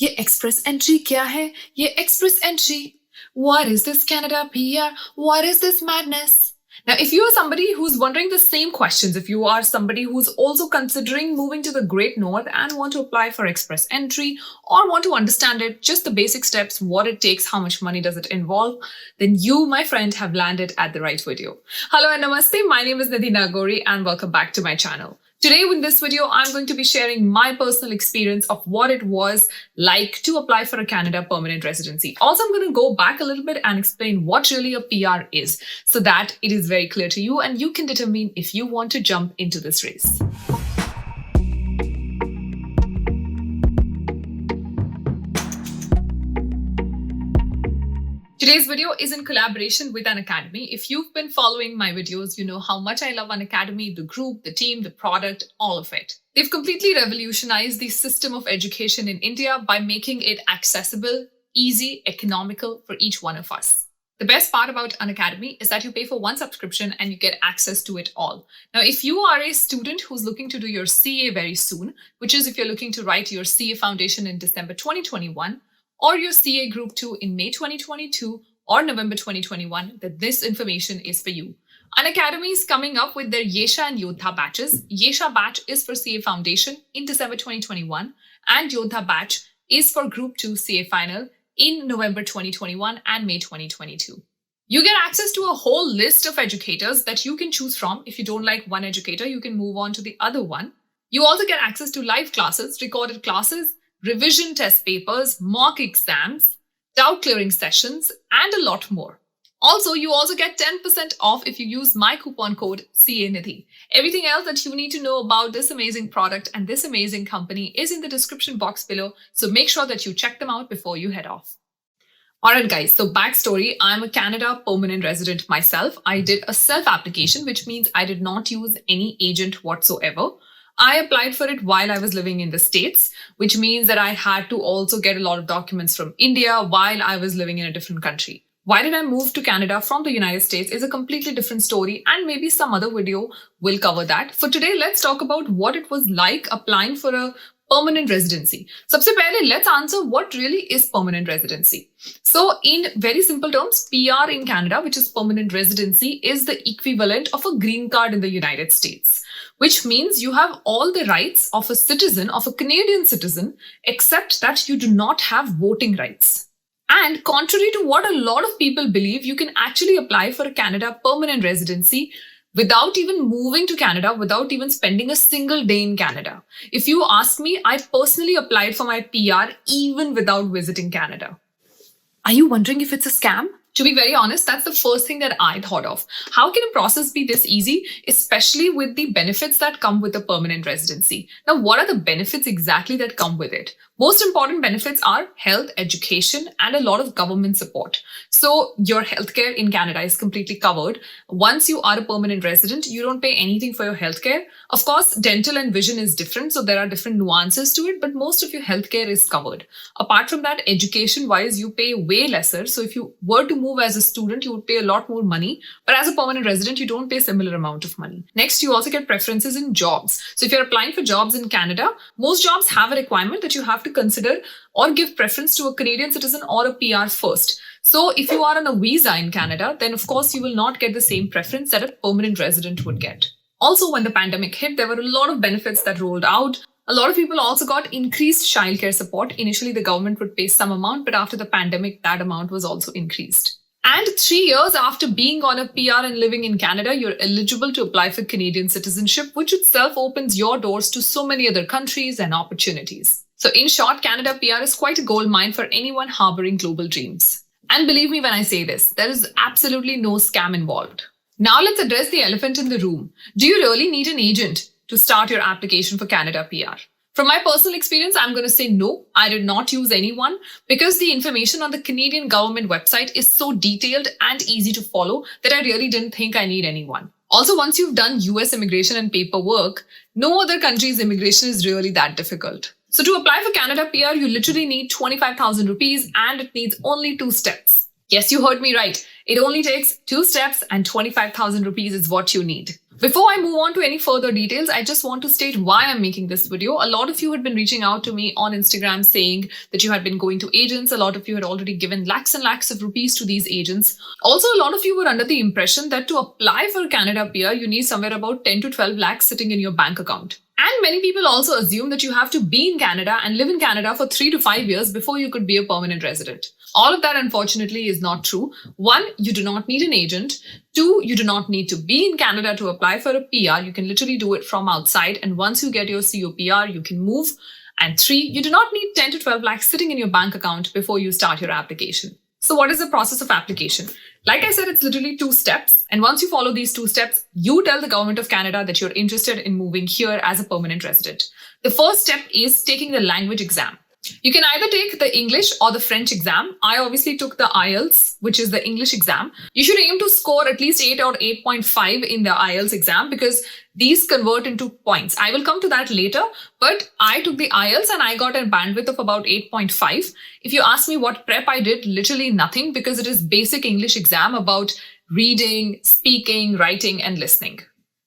ये express entry क्या है? ये express entry. What is this Canada PR? What is this madness? Now, if you are somebody who's wondering the same questions, if you are somebody who's also considering moving to the Great North and want to apply for express entry or want to understand it, just the basic steps, what it takes, how much money does it involve, then you, my friend, have landed at the right video. Hello and namaste. My name is Nidhi Nagori and welcome back to my channel. Today in this video, I'm going to be sharing my personal experience of what it was like to apply for a Canada permanent residency. Also, I'm going to go back a little bit and explain what really a PR is so that it is very clear to you and you can determine if you want to jump into this race. Today's video is in collaboration with Unacademy. If you've been following my videos, you know how much I love Unacademy, the group, the team, the product, all of it. They've completely revolutionized the system of education in India by making it accessible, easy, economical for each one of us. The best part about Unacademy is that you pay for one subscription and you get access to it all. Now, if you are a student who's looking to do your CA very soon, which is if you're looking to write your CA foundation in December 2021, or your CA Group 2 in May 2022 or November 2021, that this information is for you. Unacademy is coming up with their Yesha and Yodha batches. Yesha batch is for CA Foundation in December 2021 and Yodha batch is for Group 2 CA Final in November 2021 and May 2022. You get access to a whole list of educators that you can choose from. If you don't like one educator, you can move on to the other one. You also get access to live classes, recorded classes, revision test papers, mock exams, doubt clearing sessions, and a lot more. Also, you also get 10% off if you use my coupon code CANidhi. Everything else that you need to know about this amazing product and this amazing company is in the description box below, so make sure that you check them out before you head off. Alright guys, so backstory, I'm a Canada permanent resident myself. I did a self-application, which means I did not use any agent whatsoever. I applied for it while I was living in the States, which means that I had to also get a lot of documents from India while I was living in a different country. Why did I move to Canada from the United States is a completely different story and maybe some other video will cover that. For today, let's talk about what it was like applying for a permanent residency. Sabse pehle, let's answer what really is permanent residency. So in very simple terms, PR in Canada, which is permanent residency, is the equivalent of a green card in the United States, which means you have all the rights of a citizen, of a Canadian citizen, except that you do not have voting rights. And contrary to what a lot of people believe, you can actually apply for a Canada permanent residency without even moving to Canada, without even spending a single day in Canada. If you ask me, I personally applied for my PR even without visiting Canada. Are you wondering if it's a scam? To be very honest, that's the first thing that I thought of. How can a process be this easy, especially with the benefits that come with a permanent residency? Now, what are the benefits exactly that come with it? Most important benefits are health, education, and a lot of government support. So your healthcare in Canada is completely covered. Once you are a permanent resident, you don't pay anything for your healthcare. Of course, dental and vision is different, so there are different nuances to it, but most of your healthcare is covered. Apart from that, education-wise, you pay way lesser. So if you were to move as a student, you would pay a lot more money, but as a permanent resident, you don't pay a similar amount of money. Next, you also get preferences in jobs. So if you're applying for jobs in Canada, most jobs have a requirement that you have to consider or give preference to a Canadian citizen or a PR first. So if you are on a visa in Canada, then of course you will not get the same preference that a permanent resident would get. Also, when the pandemic hit, there were a lot of benefits that rolled out. A lot of people also got increased childcare support. Initially, the government would pay some amount, but after the pandemic, that amount was also increased. And 3 years after being on a PR and living in Canada, you're eligible to apply for Canadian citizenship, which itself opens your doors to so many other countries and opportunities. So in short, Canada PR is quite a gold mine for anyone harboring global dreams. And believe me when I say this, there is absolutely no scam involved. Now let's address the elephant in the room. Do you really need an agent to start your application for Canada PR? From my personal experience, I'm going to say no, I did not use anyone because the information on the Canadian government website is so detailed and easy to follow that I really didn't think I need anyone. Also, once you've done US immigration and paperwork, no other country's immigration is really that difficult. So to apply for Canada PR, you literally need 25,000 rupees and it needs only 2 steps. Yes, you heard me right. It only takes 2 steps and 25,000 rupees is what you need. Before I move on to any further details, I just want to state why I'm making this video. A lot of you had been reaching out to me on Instagram saying that you had been going to agents. A lot of you had already given lakhs and lakhs of rupees to these agents. Also, a lot of you were under the impression that to apply for Canada PR, you need somewhere about 10 to 12 lakhs sitting in your bank account. And many people also assume that you have to be in Canada and live in Canada for 3 to 5 years before you could be a permanent resident. All of that, unfortunately, is not true. 1, you do not need an agent. 2, you do not need to be in Canada to apply for a PR. You can literally do it from outside. And once you get your COPR, you can move. And 3, you do not need 10 to 12 lakhs sitting in your bank account before you start your application. So what is the process of application? Like I said, it's literally 2 steps. And once you follow these 2 steps, you tell the government of Canada that you're interested in moving here as a permanent resident. The first step is taking the language exam. You can either take the English or the French exam. I obviously took the IELTS, which is the English exam. You should aim to score at least 8 or 8.5 in the IELTS exam because these convert into points. I will come to that later, but I took the IELTS and I got a bandwidth of about 8.5. If you ask me what prep I did, literally nothing because it is basic English exam about reading, speaking, writing, and listening.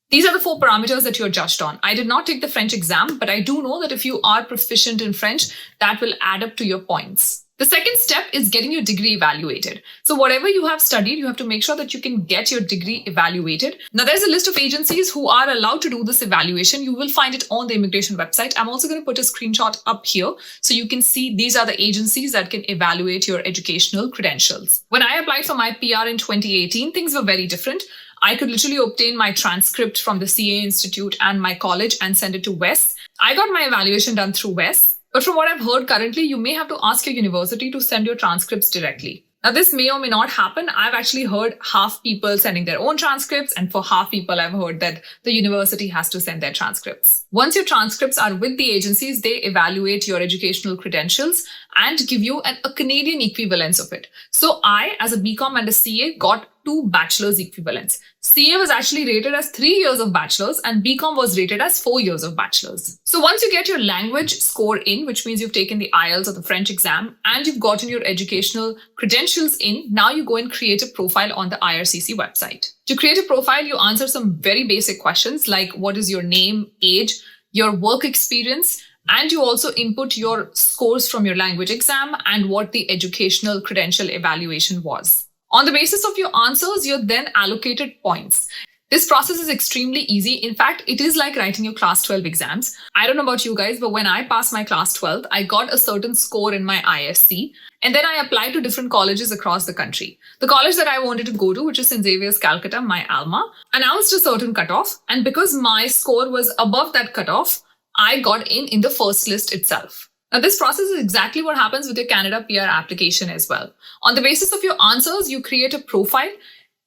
These are the 4 parameters that you're judged on. I did not take the French exam, but I do know that if you are proficient in French, that will add up to your points. The second step is getting your degree evaluated. So whatever you have studied, you have to make sure that you can get your degree evaluated. Now there's a list of agencies who are allowed to do this evaluation. You will find it on the immigration website. I'm also going to put a screenshot up here so you can see these are the agencies that can evaluate your educational credentials. When I applied for my PR in 2018, things were very different. I could literally obtain my transcript from the CA Institute and my college and send it to WES. I got my evaluation done through WES. But from what I've heard currently, you may have to ask your university to send your transcripts directly. Now, this may or may not happen. I've actually heard half people sending their own transcripts, and for half people, I've heard that the university has to send their transcripts. Once your transcripts are with the agencies, they evaluate your educational credentials and give you a Canadian equivalence of it. So I, as a BCom and a CA, got 2 bachelor's equivalents. CA was actually rated as 3 years of bachelor's and BCom was rated as 4 years of bachelor's. So once you get your language score in, which means you've taken the IELTS or the French exam and you've gotten your educational credentials in, now you go and create a profile on the IRCC website. To create a profile, you answer some very basic questions like what is your name, age, your work experience, and you also input your scores from your language exam and what the educational credential evaluation was. On the basis of your answers, you're then allocated points. This process is extremely easy. In fact, it is like writing your class 12 exams. I don't know about you guys, but when I passed my class 12, I got a certain score in my ISC, and then I applied to different colleges across the country. The college that I wanted to go to, which is St. Xavier's, Calcutta, my alma, announced a certain cutoff, and because my score was above that cutoff, I got in the first list itself. Now, this process is exactly what happens with your Canada PR application as well. On the basis of your answers, you create a profile.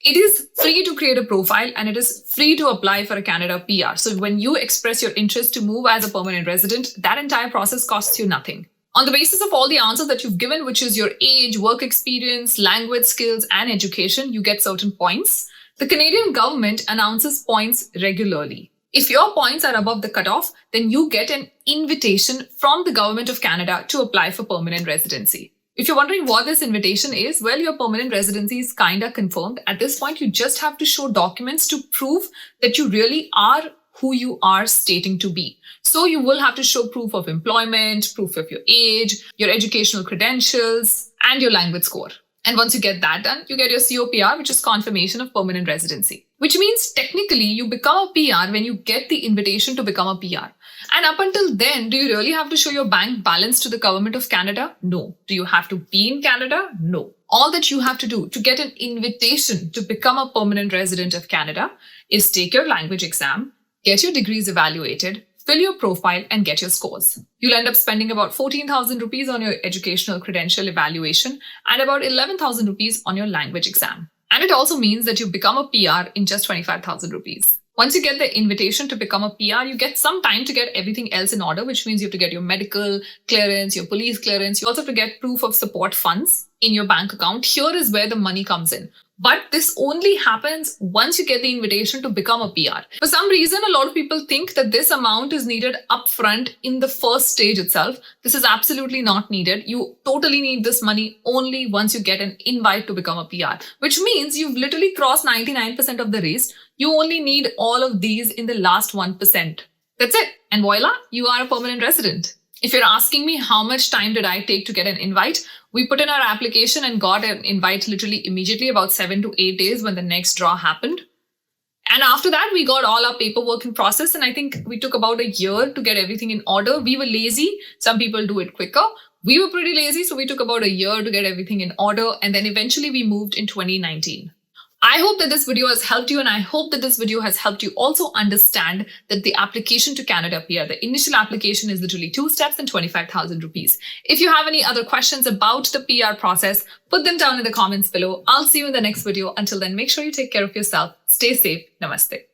It is free to create a profile and it is free to apply for a Canada PR. So when you express your interest to move as a permanent resident, that entire process costs you nothing. On the basis of all the answers that you've given, which is your age, work experience, language skills, and education, you get certain points. The Canadian government announces points regularly. If your points are above the cutoff, then you get an invitation from the Government of Canada to apply for permanent residency. If you're wondering what this invitation is, well, your permanent residency is kinda confirmed. At this point, you just have to show documents to prove that you really are who you are stating to be. So you will have to show proof of employment, proof of your age, your educational credentials, and your language score. And once you get that done, you get your COPR, which is confirmation of permanent residency. Which means technically you become a PR when you get the invitation to become a PR. And up until then, do you really have to show your bank balance to the Government of Canada? No. Do you have to be in Canada? No. All that you have to do to get an invitation to become a permanent resident of Canada is take your language exam, get your degrees evaluated, fill your profile, and get your scores. You'll end up spending about 14,000 rupees on your educational credential evaluation and about 11,000 rupees on your language exam. And it also means that you become a PR in just 25,000 rupees. Once you get the invitation to become a PR, you get some time to get everything else in order, which means you have to get your medical clearance, your police clearance. You also have to get proof of support funds in your bank account. Here is where the money comes in. But this only happens once you get the invitation to become a PR. For some reason, a lot of people think that this amount is needed upfront in the first stage itself. This is absolutely not needed. You totally need this money only once you get an invite to become a PR, which means you've literally crossed 99% of the race. You only need all of these in the last 1%. That's it. And voila, you are a permanent resident. If you're asking me how much time did I take to get an invite, we put in our application and got an invite literally immediately, about 7 to 8 days when the next draw happened. And after that, we got all our paperwork in process. And I think we took about a year to get everything in order. We were lazy. Some people do it quicker. We were pretty lazy. So we took about a year to get everything in order. And then eventually we moved in 2019. I hope that this video has helped you, and I hope that this video has helped you also understand that the application to Canada PR, the initial application is literally 2 steps and 25,000 rupees. If you have any other questions about the PR process, put them down in the comments below. I'll see you in the next video. Until then, make sure you take care of yourself. Stay safe. Namaste.